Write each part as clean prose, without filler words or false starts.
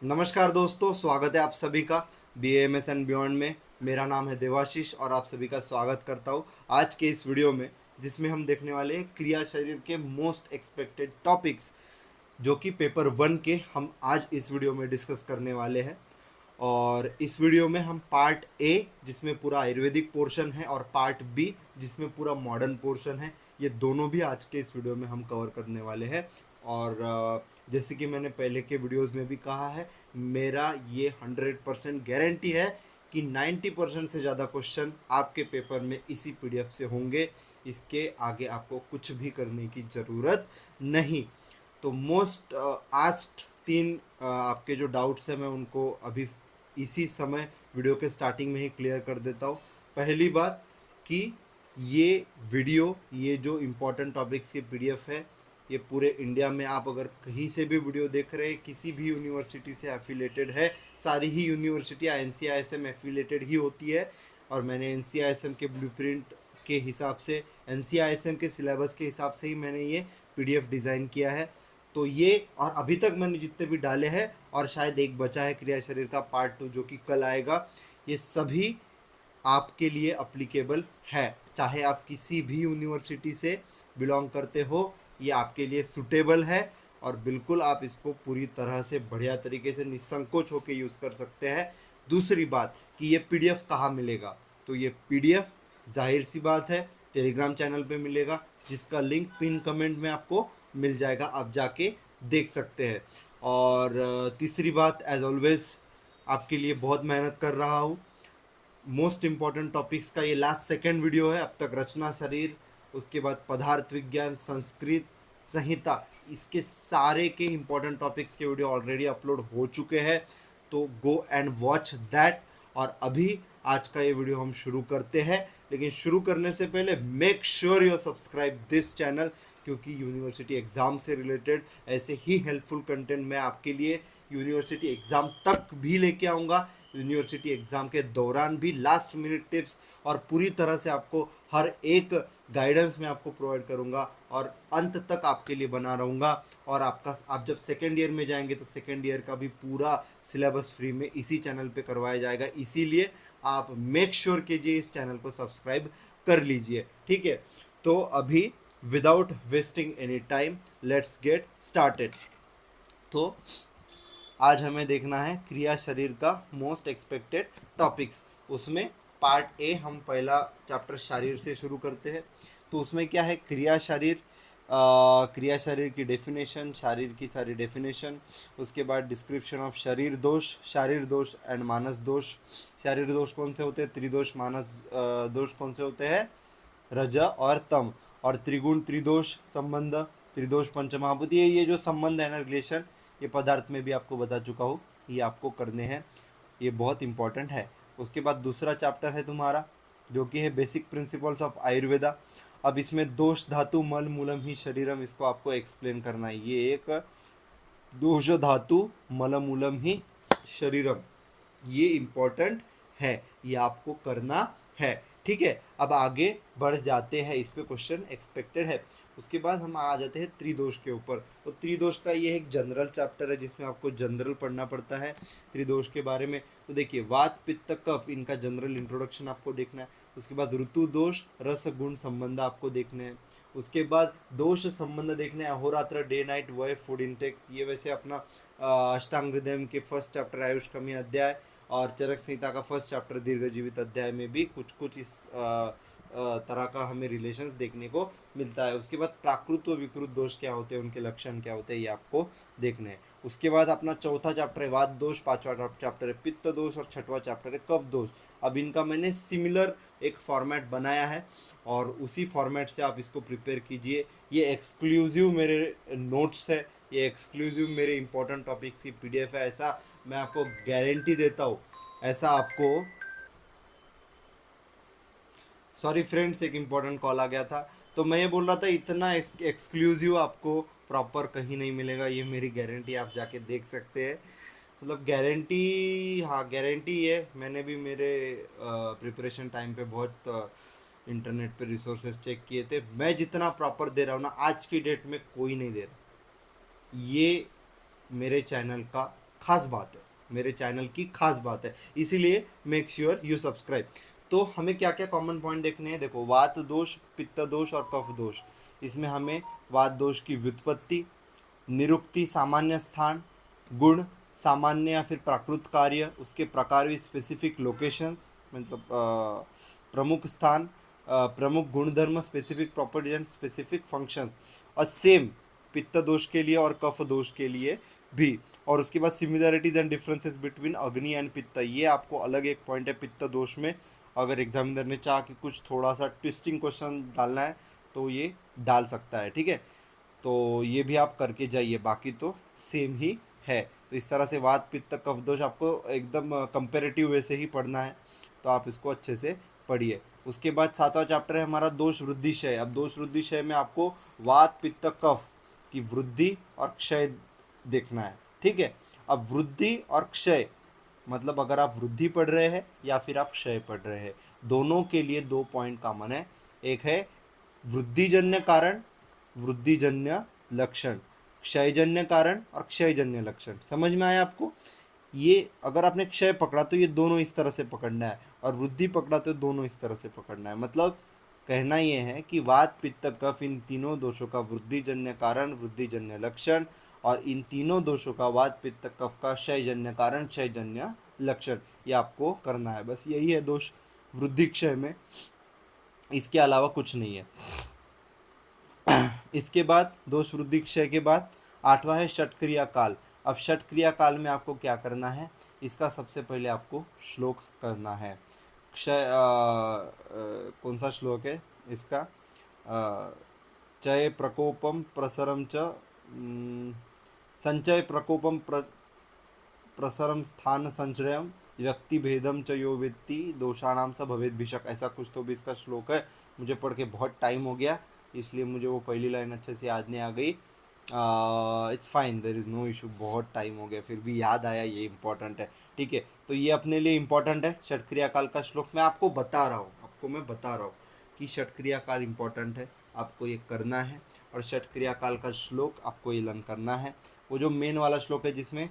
नमस्कार दोस्तों, स्वागत है आप सभी का BAMS एंड बियॉन्ड में। मेरा नाम है देवाशीष और आप सभी का स्वागत करता हूँ आज के इस वीडियो में, जिसमें हम देखने वाले हैं क्रिया शरीर के मोस्ट एक्सपेक्टेड टॉपिक्स, जो कि पेपर 1 के हम आज इस वीडियो में डिस्कस करने वाले हैं। और इस वीडियो में हम पार्ट ए, जिसमें पूरा आयुर्वेदिक पोर्शन है, और पार्ट बी, जिसमें पूरा मॉडर्न पोर्शन है, ये दोनों भी आज के इस वीडियो में हम कवर करने वाले हैं। और जैसे कि मैंने पहले के वीडियोस में भी कहा है, मेरा ये 100% गारंटी है कि 90% से ज़्यादा क्वेश्चन आपके पेपर में इसी PDF से होंगे। इसके आगे आपको कुछ भी करने की ज़रूरत नहीं। तो मोस्ट आस्क्ड 3 आपके जो डाउट्स हैं, मैं उनको अभी इसी समय वीडियो के स्टार्टिंग में ही क्लियर कर देता हूँ। पहली बात कि ये वीडियो, ये जो इम्पोर्टेंट टॉपिक्स की PDF है, ये पूरे इंडिया में आप अगर कहीं से भी वीडियो देख रहे हैं, किसी भी यूनिवर्सिटी से एफिलेटेड है, सारी ही यूनिवर्सिटियाँ NCISM एफिलेटेड ही होती है। और मैंने NCISM के ब्लूप्रिंट के हिसाब से, NCISM के सिलेबस के हिसाब से ही मैंने ये PDF डिज़ाइन किया है। तो ये, और अभी तक मैंने जितने भी डाले हैं, और शायद एक बचा है क्रिया शरीर का पार्ट 2 जो कि कल आएगा, ये सभी आपके लिए अप्लीकेबल है। चाहे आप किसी भी यूनिवर्सिटी से बिलोंग करते हो, ये आपके लिए सूटेबल है। और बिल्कुल आप इसको पूरी तरह से बढ़िया तरीके से निसंकोच होकर यूज़ कर सकते हैं। दूसरी बात कि ये PDF कहाँ मिलेगा, तो ये PDF जाहिर सी बात है टेलीग्राम चैनल पे मिलेगा, जिसका लिंक पिन कमेंट में आपको मिल जाएगा, आप जाके देख सकते हैं। और तीसरी बात, एज ऑलवेज आपके लिए बहुत मेहनत कर रहा हूँ। मोस्ट इम्पॉर्टेंट टॉपिक्स का ये लास्ट सेकेंड वीडियो है। अब तक रचना शरीर, उसके बाद पदार्थ विज्ञान, संस्कृत, संहिता, इसके सारे के इम्पोर्टेंट टॉपिक्स के वीडियो ऑलरेडी अपलोड हो चुके हैं, तो गो एंड वॉच दैट। और अभी आज का ये वीडियो हम शुरू करते हैं, लेकिन शुरू करने से पहले make sure you subscribe this channel, क्योंकि यूनिवर्सिटी एग्ज़ाम से रिलेटेड ऐसे ही हेल्पफुल कंटेंट मैं आपके लिए यूनिवर्सिटी एग्ज़ाम तक भी लेके आऊँगा। यूनिवर्सिटी एग्ज़ाम के दौरान भी लास्ट मिनट टिप्स और पूरी तरह से आपको हर एक गाइडेंस में आपको प्रोवाइड करूंगा, और अंत तक आपके लिए बना रहूँगा। और आप जब सेकेंड ईयर में जाएंगे तो सेकेंड ईयर का भी पूरा सिलेबस फ्री में इसी चैनल पे करवाया जाएगा। इसीलिए आप मेक श्योर कीजिए इस चैनल को सब्सक्राइब कर लीजिए, ठीक है। तो अभी without wasting any time, let's get started. तो आज हमें देखना है क्रिया शरीर का मोस्ट एक्सपेक्टेड टॉपिक्स। उसमें पार्ट ए, हम पहला चैप्टर शरीर से शुरू करते हैं। तो उसमें क्या है, क्रिया शरीर, क्रिया शरीर की डेफिनेशन, शरीर की सारी डेफिनेशन, उसके बाद डिस्क्रिप्शन ऑफ शरीर दोष, शारीर दोष एंड मानस दोष। शारीर दोष कौन से होते हैं, त्रिदोष। मानस दोष कौन से होते हैं, रज और तम। और त्रिगुण त्रिदोष संबंध, त्रिदोष पंचमहाभूत, ये जो संबंध है ना, रिलेशन, ये पदार्थ में भी आपको बता चुका हूँ, ये आपको करने हैं, ये बहुत इंपॉर्टेंट है। उसके बाद दूसरा चैप्टर है तुम्हारा, जो कि है बेसिक प्रिंसिपल्स ऑफ आयुर्वेदा। अब इसमें दोष धातु मल मूलम ही शरीरम, इसको आपको एक्सप्लेन करना है। ये एक दोष धातु मल मूलम ही शरीरम, ये इम्पोर्टेंट है, ये आपको करना है, ठीक है। अब आगे बढ़ जाते हैं, इस पे क्वेश्चन एक्सपेक्टेड है। उसके बाद हम आ जाते हैं त्रिदोष के ऊपर। तो त्रिदोष का ये एक जनरल चैप्टर है, जिसमें आपको जनरल पढ़ना पड़ता है त्रिदोष के बारे में। तो देखिए, वात पित्त कफ, इनका जनरल इंट्रोडक्शन आपको देखना है। उसके बाद ऋतु दोष रस गुण संबंध आपको देखने हैं। उसके बाद दोष संबंध देखने हैं, अहोरात्र, डे नाइट, वय, फूड इनटेक। ये वैसे अपना अष्टांग हृदय के फर्स्ट चैप्टर आयुष कमी अध्याय, और चरक संहिता का फर्स्ट चैप्टर दीर्घ जीवित अध्याय में भी कुछ कुछ इस तरह का हमें रिलेशंस देखने को मिलता है। उसके बाद प्राकृत व विकृत दोष क्या होते हैं, उनके लक्षण क्या होते हैं, ये आपको देखने हैं। उसके बाद अपना चौथा चैप्टर है वात दोष, पांचवा चैप्टर है पित्त दोष, और छठवां चैप्टर है कफ दोष। अब इनका मैंने सिमिलर एक फॉर्मेट बनाया है, और उसी फॉर्मेट से आप इसको प्रिपेयर कीजिए। ये एक्सक्लूसिव मेरे नोट्स है, ये एक्सक्लूसिव मेरे इंपॉर्टेंट टॉपिक्स की PDF है, ऐसा मैं आपको गारंटी देता हूँ। ऐसा आपको, सॉरी फ्रेंड्स, एक इम्पोर्टेंट कॉल आ गया था। तो मैं ये बोल रहा था, इतना एक्सक्लूसिव आपको प्रॉपर कहीं नहीं मिलेगा, ये मेरी गारंटी, आप जाके देख सकते हैं। मतलब गारंटी, हाँ गारंटी है। मैंने भी मेरे प्रिपरेशन टाइम पे बहुत इंटरनेट पे रिसोर्सेज चेक किए थे, मैं जितना प्रॉपर दे रहा हूँ ना, आज की डेट में कोई नहीं दे रहा। ये मेरे चैनल का खास बात है, मेरे चैनल की खास बात है, इसीलिए मेक श्योर यू सब्सक्राइब। तो हमें क्या क्या कॉमन पॉइंट देखने हैं, देखो वात दोष, पित्त दोष और कफ दोष। इसमें हमें वात दोष की व्युत्पत्ति, निरुक्ति सामान्य स्थान, गुण सामान्य या फिर प्राकृत कार्य, उसके प्रकार भी स्पेसिफिक लोकेशंस मतलब प्रमुख स्थान, प्रमुख गुणधर्म specific properties and specific functions, और सेम पित्त दोष के लिए और कफ दोष के लिए भी। और उसके बाद सिमिलरिटीज एंड डिफरेंसेस बिटवीन अग्नि एंड पित्त, ये आपको अलग एक पॉइंट है पित्त दोष में। अगर एग्जामिनर ने चाह कि कुछ थोड़ा सा ट्विस्टिंग क्वेश्चन डालना है तो ये डाल सकता है, ठीक है। तो ये भी आप करके जाइए, बाकी तो सेम ही है। तो इस तरह से वात पित्त कफ दोष आपको एकदम कंपेरेटिव वे से ही पढ़ना है, तो आप इसको अच्छे से पढ़िए। उसके बाद 7वां चैप्टर है हमारा दोष वृद्धि क्षय। अब दोष वृद्धि क्षय में आपको वात पित्त कफ की वृद्धि और क्षय देखना है, ठीक है। अब वृद्धि और क्षय मतलब अगर आप वृद्धि पढ़ रहे हैं या फिर आप क्षय पढ़ रहे हैं, दोनों के लिए 2 पॉइंट कॉमन है। एक है वृद्धिजन्य कारण, वृद्धिजन्य लक्षण, क्षयजन्य कारण और क्षयजन्य लक्षण। समझ में आया आपको? ये अगर आपने क्षय पकड़ा तो ये दोनों इस तरह से पकड़ना है, और वृद्धि पकड़ा तो दोनों इस तरह से पकड़ना है। मतलब कहना ये है कि वात पित्त कफ इन तीनों दोषों का वृद्धिजन्य कारण, वृद्धिजन्य लक्षण, और इन तीनों दोषों का वात पित्त कफ का क्षयजन्य कारण, क्षयजन्य लक्षण, ये आपको करना है। बस यही है दोष वृद्धि क्षय में, इसके अलावा कुछ नहीं है। इसके बाद दोष वृद्धि क्षय के बाद 8वां है षटक्रिया काल। अब षटक्रिया काल में आपको क्या करना है, इसका सबसे पहले आपको श्लोक करना है। क्षय कौन सा श्लोक है इसका, चय प्रकोपम प्रसरम च संचय प्रकोपम प्रसरम स्थान संचयम व्यक्ति भेदम च यो वेत्ति दोषाणाम स भवेद भिषक, ऐसा कुछ तो भी इसका श्लोक है। मुझे पढ़ के बहुत टाइम हो गया, इसलिए मुझे वो पहली लाइन अच्छे से याद नहीं आ गई। It's fine, there is no issue, बहुत टाइम हो गया, फिर भी याद आया, ये इंपॉर्टेंट है, ठीक है। तो ये अपने लिए इंपॉर्टेंट है षटक्रिया काल का श्लोक। मैं आपको बता रहा हूँ कि षटक्रिया काल इंपॉर्टेंट है, आपको ये करना है। और षटक्रिया काल का श्लोक आपको ये लर्न करना है। वो जो मेन वाला श्लोक है जिसमें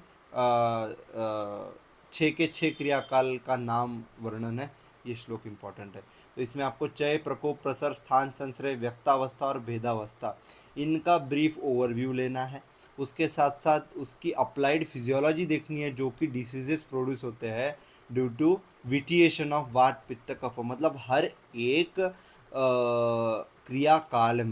6 के 6 क्रियाकाल का नाम वर्णन है, ये श्लोक इंपॉर्टेंट है। तो इसमें आपको चय प्रकोप प्रसर स्थान संश्रय व्यक्तावस्था और भेदावस्था, इनका ब्रीफ ओवरव्यू लेना है। उसके साथ साथ उसकी अप्लाइड फिजियोलॉजी देखनी है, जो कि डिसीजेस प्रोड्यूस होते हैं ड्यू टू विटिएशन ऑफ वात पित्त कफ। मतलब हर एक क्रियाकाल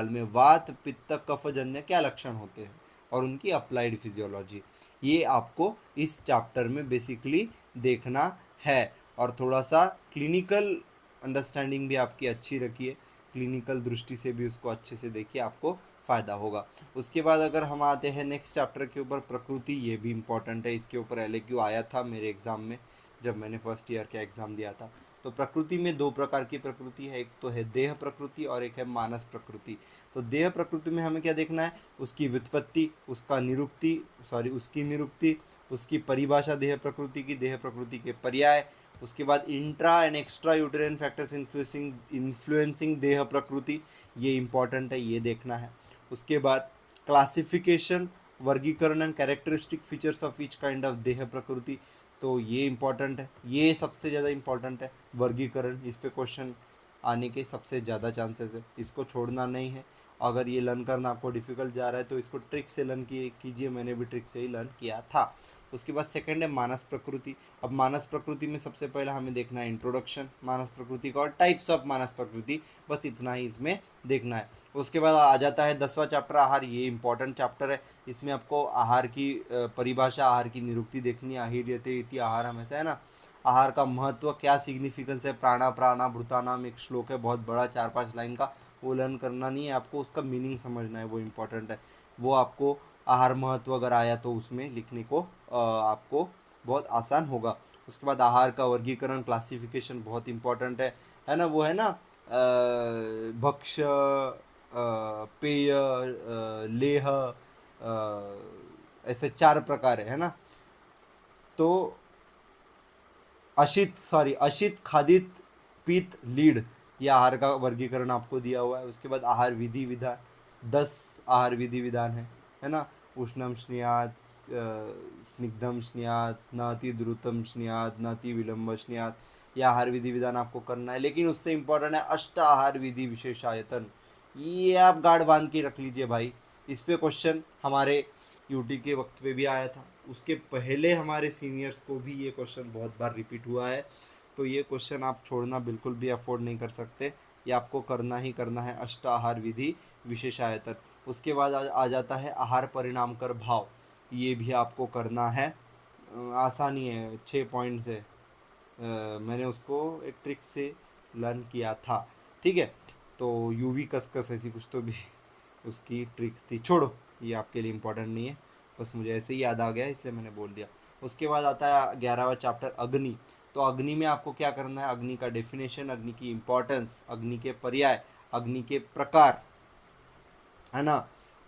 में वात पित्त कफ जन्य क्या लक्षण होते हैं और उनकी अप्लाइड फिजियोलॉजी, ये आपको इस चैप्टर में बेसिकली देखना है। और थोड़ा सा क्लिनिकल अंडरस्टैंडिंग भी आपकी अच्छी रखिए, क्लिनिकल दृष्टि से भी उसको अच्छे से देखिए, आपको फ़ायदा होगा। उसके बाद अगर हम आते हैं नेक्स्ट चैप्टर के ऊपर प्रकृति, ये भी इम्पॉर्टेंट है। इसके ऊपर LAQ आया था मेरे एग्ज़ाम में, जब मैंने फर्स्ट ईयर का एग्ज़ाम दिया था। तो प्रकृति में 2 प्रकार की प्रकृति है, एक तो है देह प्रकृति और एक है मानस प्रकृति। तो देह प्रकृति में हमें क्या देखना है, उसकी व्युत्पत्ति, उसकी निरुक्ति, उसकी परिभाषा देह प्रकृति की, देह प्रकृति के पर्याय। उसके बाद intra and extra यूटेरिन factors influencing देह प्रकृति, ये इंपॉर्टेंट है, ये देखना है। उसके बाद क्लासिफिकेशन, वर्गीकरण and characteristic features of each kind of देह प्रकृति, तो ये इंपॉर्टेंट है, ये सबसे ज़्यादा इंपॉर्टेंट है वर्गीकरण। इस पे क्वेश्चन आने के सबसे ज़्यादा चांसेस है, इसको छोड़ना नहीं है। अगर ये लर्न करना आपको डिफ़िकल्ट जा रहा है तो इसको ट्रिक से लर्न कीजिए, मैंने भी ट्रिक से ही लर्न किया था। उसके बाद सेकंड है मानस प्रकृति। अब मानस प्रकृति में सबसे पहले हमें देखना है इंट्रोडक्शन मानस प्रकृति का और टाइप्स ऑफ मानस प्रकृति, बस इतना ही इसमें देखना है। उसके बाद आ जाता है 10वां चैप्टर आहार, ये इंपॉर्टेंट चैप्टर है। इसमें आपको आहार की परिभाषा, आहार की निरुक्ति देखनी है। अहिर्यते इति आहार, हमेशा है ना, आहार का महत्व, क्या सिग्निफिकेंस है, प्राणा प्राणा भूतानाम एक श्लोक है बहुत बड़ा 4-5 लाइन का, वो लर्न करना नहीं है आपको, उसका मीनिंग समझना है, वो इम्पोर्टेंट है। वो आपको आहार महत्व अगर आया तो उसमें लिखने को आपको बहुत आसान होगा। उसके बाद आहार का वर्गीकरण, क्लासिफिकेशन बहुत इम्पोर्टेंट है ना। वो है ना भक्ष्य, पेय, लेह, ऐसे 4 प्रकार है ना। तो अशित, खादित, पीत, लीड, ये आहार का वर्गीकरण आपको दिया हुआ है। उसके बाद आहार विधि विधान, 10 आहार विधि विधान है ना। उष्णम, स्नेहात, स्निग्धम स्नेहात, न अति द्रुतम स्नेहात, न अति विलंब स्नेहात, यह आहार विधि विधान आपको करना है। लेकिन उससे इम्पोर्टेंट है अष्ट आहार विधि विशेषायतन, ये आप गार्ड बांध के रख लीजिए भाई। इस पे क्वेश्चन हमारे यूटी के वक्त पे भी आया था, उसके पहले हमारे सीनियर्स को भी ये क्वेश्चन बहुत बार रिपीट हुआ है। तो ये क्वेश्चन आप छोड़ना बिल्कुल भी अफोर्ड नहीं कर सकते, ये आपको करना ही करना है, अष्ट आहार विधि विशेषायतन। उसके बाद आ जाता है आहार परिणाम कर भाव, ये भी आपको करना है। आसानी है, 6 पॉइंट से मैंने उसको एक ट्रिक से लर्न किया था, ठीक है। तो यूवी कसकस ऐसी कुछ तो भी उसकी ट्रिक थी, छोड़ो ये आपके लिए इम्पोर्टेंट नहीं है, बस मुझे ऐसे ही याद आ गया इसलिए मैंने बोल दिया। उसके बाद आता है 11वां चैप्टर अग्नि। तो अग्नि में आपको क्या करना है, अग्नि का डेफिनेशन, अग्नि की इम्पोर्टेंस, अग्नि के पर्याय, अग्नि के प्रकार, है ना।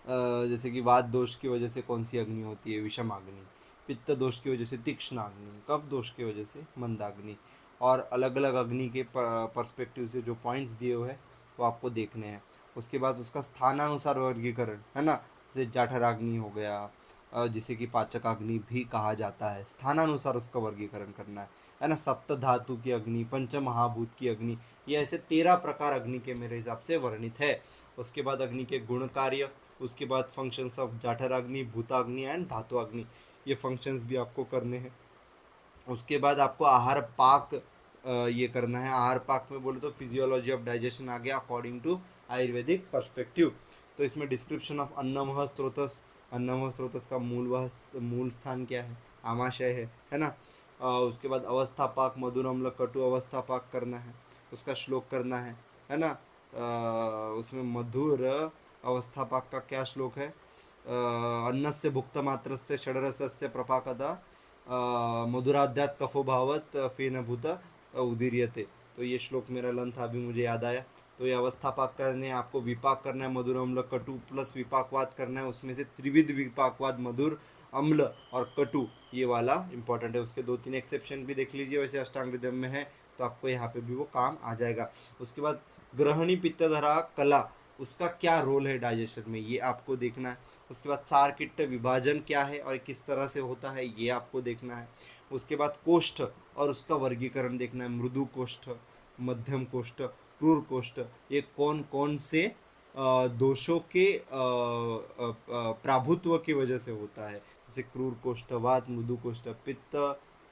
जैसे कि वात दोष की वजह से कौन सी अग्नि होती है, विषम अग्नि, पित्त दोष की वजह से तीक्ष्ण अग्नि, कफ दोष की वजह से मंदाग्नि, और अलग अलग अग्नि के पर्सपेक्टिव से जो पॉइंट्स दिए हुए हैं वो आपको देखने हैं। उसके बाद उसका स्थानानुसार वर्गीकरण, है ना, जैसे जाठराग्नि हो गया, जिसे कि पाचक अग्नि भी कहा जाता है, स्थानानुसार उसका वर्गीकरण करना है ना। सप्त धातु की अग्नि, पंच महाभूत की अग्नि, ये ऐसे 13 प्रकार अग्नि के मेरे हिसाब से वर्णित है। उसके बाद अग्नि के गुण कार्य, उसके बाद फंक्शंस ऑफ जाठराग्नि, भूताग्नि एंड धातुअग्नि, ये फंक्शंस भी आपको करने हैं। उसके बाद आपको आहार पाक ये करना है। आहार पाक में बोले तो फिजियोलॉजी ऑफ डाइजेशन आ गया अकॉर्डिंग टू आयुर्वेदिक पर्सपेक्टिव। तो इसमें डिस्क्रिप्शन ऑफ अन्नमह स्रोतस, अन्नमह स्रोतस का मूल स्थान क्या है, आमाशय है ना। उसके बाद अवस्था पाक, मधुर अम्ल कटु अवस्था पाक करना है, उसका श्लोक करना है ना। उसमें मधुर अवस्था पाक का क्या श्लोक है, अन्नस्य भुक्त मात्र से षडरसस्य प्रपाकदा मधुराध्यात कफो भावत फेनभूत उदीर्यते। तो ये श्लोक मेरा लन था, अभी मुझे याद आया। तो ये अवस्था पाक करने हैं, आपको विपाक करना है, मधुर अम्ल कटु प्लस विपाकवाद करना है, उसमें से त्रिविध विपाकवाद, मधुर अम्ल और कटु, ये वाला इंपॉर्टेंट है। उसके 2-3 एक्सेप्शन भी देख लीजिए, वैसे अष्टांग हृदय में है तो आपको यहाँ पे भी वो काम आ जाएगा। उसके बाद ग्रहणी पित्तधरा कला, उसका क्या रोल है डाइजेशन में, ये आपको देखना है। उसके बाद सार किट्ट विभाजन क्या है और किस तरह से होता है, ये आपको देखना है। उसके बाद कोष्ठ और उसका वर्गीकरण देखना है, मृदु कोष्ठ, मध्यम कोष्ठ, क्रूर कोष्ठ, ये कौन कौन से दोषों के प्राभुत्व की वजह से होता है। जैसे क्रूर कोष्ठ वात, मृदु कोष्ठ पित्त,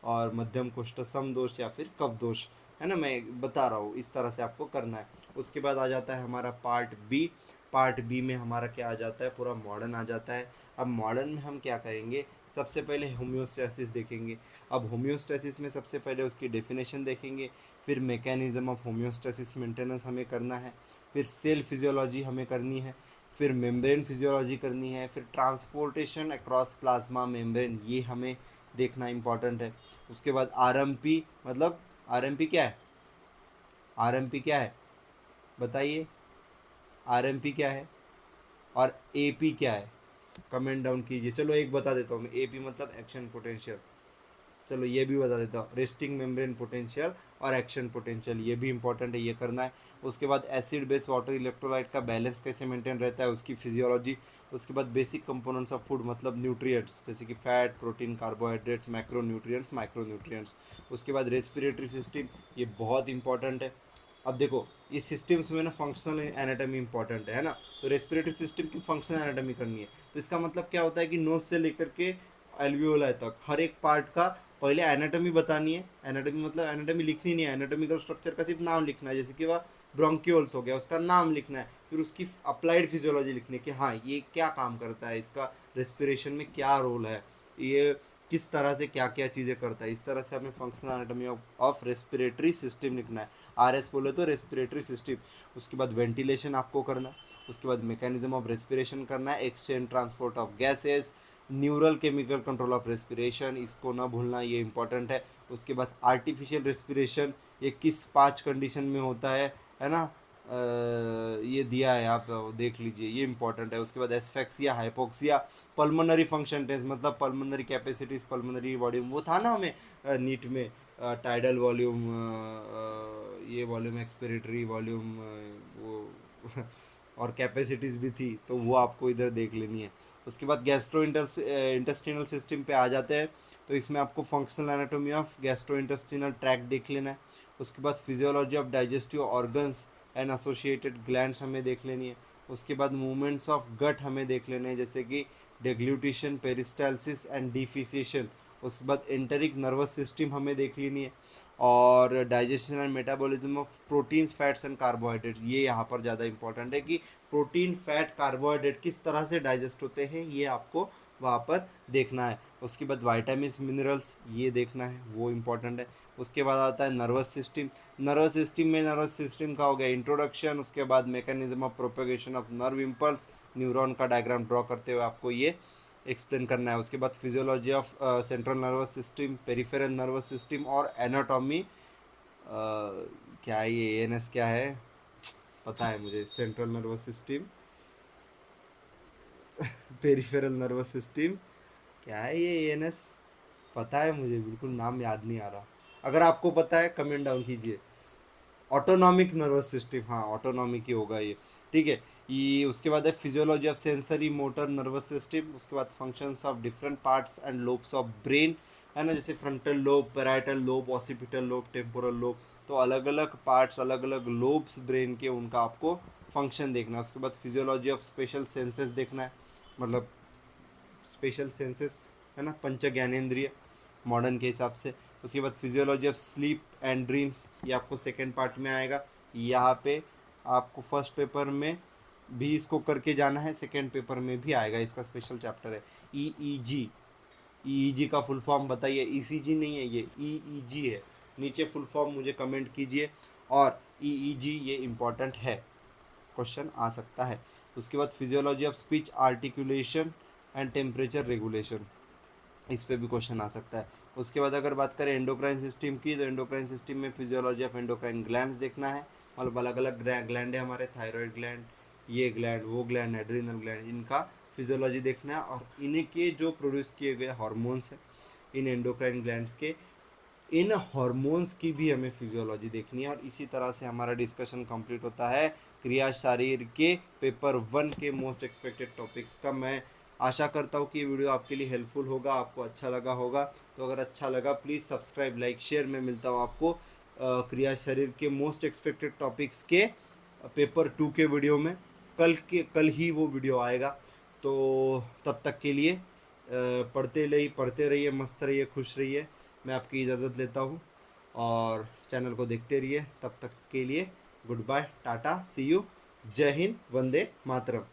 और मध्यम कोष्ठ सम दोष या फिर कफ दोष, है ना, मैं बता रहा हूँ, इस तरह से आपको करना है। उसके बाद आ जाता है हमारा पार्ट बी। पार्ट बी में हमारा क्या आ जाता है, पूरा मॉडर्न आ जाता है। अब मॉडर्न में हम क्या करेंगे, सबसे पहले होम्योस्टैसिस देखेंगे। अब होम्योस्टैसिस में सबसे पहले उसकी डेफिनेशन देखेंगे, फिर मैकेनिज्म ऑफ होम्योस्टैसिस मेंटेनेंस हमें करना है, फिर सेल फिजियोलॉजी हमें करनी है, फिर मेम्ब्रेन फिजियोलॉजी करनी है, फिर ट्रांसपोर्टेशन अक्रॉस प्लाज्मा मेम्ब्रेन, ये हमें देखना इंपॉर्टेंट है। उसके बाद आरएमपी, मतलब आरएमपी क्या है, आरएमपी क्या है बताइए, आरएमपी क्या है और एपी क्या है, कमेंट डाउन कीजिए। चलो एक बता देता हूँ मैं, एपी मतलब एक्शन पोटेंशियल, चलो ये भी बता देता हूँ, रेस्टिंग मेम्ब्रेन पोटेंशियल और एक्शन पोटेंशियल, ये भी इंपॉर्टेंट है, ये करना है। उसके बाद एसिड बेस वाटर इलेक्ट्रोलाइट का बैलेंस कैसे मेंटेन रहता है, उसकी फिजियोलॉजी। उसके बाद बेसिक कंपोनेंट्स ऑफ फूड, मतलब न्यूट्रिएंट्स, जैसे कि fat, protein, carbohydrates, macro nutrients, micro nutrients. उसके बाद रेस्पिरेटरी सिस्टम, ये बहुत इंपॉर्टेंट है। अब देखो इस सिस्टम्स में ना फंक्शनल एनाटॉमी इंपॉर्टेंट है ना, तो रेस्पिरेटरी सिस्टम की फंक्शनल एनाटॉमी करनी है। तो इसका मतलब क्या होता है कि नोज से लेकर के एल्वियोलाई तक हर एक पार्ट का पहले एनाटॉमी बतानी है। एनाटॉमी मतलब एनाटॉमी लिखनी नहीं है, एनाटॉमिकल स्ट्रक्चर का सिर्फ नाम लिखना है, जैसे कि वह ब्रोंक्यूल्स हो गया, उसका नाम लिखना है, फिर उसकी अप्लाइड फिजियोलॉजी लिखनी है कि हाँ ये क्या काम करता है, इसका रेस्पिरेशन में क्या रोल है, ये किस तरह से क्या क्या चीज़ें करता है। इस तरह से हमें functional anatomy of respiratory system लिखना है, आरएस बोले तो रेस्पिरेटरी सिस्टम। उसके बाद वेंटिलेशन आपको करना है, उसके बाद मैकेनिज्म ऑफ रेस्पिरेशन करना है, exchange transport of gases, neural chemical control of respiration, इसको ना भूलना, ये इंपॉर्टेंट है। उसके बाद आर्टिफिशियल रेस्पिरेशन, ये किस 5 कंडीशन में होता है ना, ये दिया है, आप देख लीजिए, ये इंपॉर्टेंट है। उसके बाद asphyxia, hypoxia, pulmonary function test, मतलब पल्मोनरी कैपेसिटीज, पल्मोनरी वॉल्यूम, वो था ना हमें नीट में, टाइडल वॉल्यूम, ये वॉल्यूम, एक्सपिरेटरी वॉल्यूम, वो और कैपेसिटीज़ भी थी, तो वो आपको इधर देख लेनी है। उसके बाद गैस्ट्रो इंटेस्टिनल सिस्टम पे आ जाते हैं, तो इसमें आपको functional anatomy of gastro intestinal tract देख लेना है। उसके बाद physiology of digestive organs and associated glands हमें देख लेनी है। उसके बाद मूवमेंट्स ऑफ गट हमें देख लेने हैं, जैसे कि डेग्लूटिशन, पेरिस्टालसिस एंड डिफिसिएशन। उसके बाद एंटेरिक नर्वस सिस्टम हमें देख लेनी है, और digestion and metabolism of proteins, fats and carbohydrate. ये यहाँ पर ज़्यादा इंपॉर्टेंट है कि प्रोटीन, फैट, कार्बोहाइड्रेट किस तरह से डाइजेस्ट होते हैं, ये आपको वहाँ पर देखना है। उसके बाद वाइटामिन, मिनरल्स, ये देखना है, वो इम्पोर्टेंट है। उसके बाद आता है नर्वस सिस्टम। नर्वस सिस्टम का हो गया इंट्रोडक्शन। उसके बाद mechanism of propagation of nerve impulse, neuron का डायग्राम ड्रॉ करते हुए आपको ये एक्सप्लेन करना है। उसके बाद physiology of central nervous system, peripheral nervous system और एनाटॉमी। क्या है ये, एएनएस क्या है पता है मुझे, central nervous system, peripheral nervous system, क्या है ये एएनएस, पता है मुझे, बिल्कुल नाम याद नहीं आ रहा। अगर आपको पता है कमेंट डाउन कीजिए। ऑटोनॉमिक नर्वस सिस्टम, हाँ ऑटोनॉमिक ही होगा ये, ठीक है। ये उसके बाद है physiology of sensory motor nervous system. उसके बाद functions of different parts and lobes of brain, है ना, जैसे frontal lobe, parietal lobe, occipital lobe, temporal lobe. तो अलग अलग पार्ट्स, अलग अलग लोब्स ब्रेन के, उनका आपको फंक्शन देखना है। उसके बाद फिजियोलॉजी ऑफ स्पेशल सेंसेस देखना है, मतलब स्पेशल सेंसेस, है ना, पंच ज्ञानेंद्रिय मॉडर्न के हिसाब से। उसके बाद physiology of sleep and dreams, ये आपको सेकेंड पार्ट में आएगा। यहाँ पे आपको फर्स्ट पेपर में भी इसको करके जाना है, सेकेंड पेपर में भी आएगा, इसका स्पेशल चैप्टर है। ईईजी, ईईजी का फुल फॉर्म बताइए। ईसीजी नहीं है ये, ईईजी है। नीचे फुल फॉर्म मुझे कमेंट कीजिए। और ईईजी ये इम्पॉर्टेंट है, क्वेश्चन आ सकता है। उसके बाद physiology of speech, articulation and temperature regulation, इस पे भी क्वेश्चन आ सकता है। उसके बाद अगर बात करें एंडोक्राइन सिस्टम की, तो एंडोक्राइन सिस्टम में फिजियोलॉजी ऑफ एंडोक्राइन ग्लैंड देखना है। मतलब अलग अलग ग्लैंड है हमारे, थायराइड ग्लैंड, ये ग्लैंड, वो ग्लैंड, एड्रिनल ग्लैंड, इनका फिजियोलॉजी देखना है। और इनके जो प्रोड्यूस किए गए हार्मोन्स हैं इन एंडोक्राइन ग्लैंड्स के, इन हार्मोन्स की भी हमें फिजियोलॉजी देखनी है। और इसी तरह से हमारा डिस्कशन कंप्लीट होता है क्रिया शरीर के पेपर 1 के मोस्ट एक्सपेक्टेड टॉपिक्स का। मैं आशा करता हूँ कि ये वीडियो आपके लिए हेल्पफुल होगा, आपको अच्छा लगा होगा। तो अगर अच्छा लगा प्लीज़ सब्सक्राइब, लाइक, शेयर। मैं मिलता हूँ आपको क्रिया शरीर के मोस्ट एक्सपेक्टेड टॉपिक्स के पेपर 2 के वीडियो में। कल ही वो वीडियो आएगा। तो तब तक के लिए पढ़ते रहिए, मस्त रहिए, खुश रहिए। मैं आपकी इजाज़त लेता हूँ, और चैनल को देखते रहिए। तब तक के लिए goodbye, tata, see you, जय हिंद, वंदे मातरम।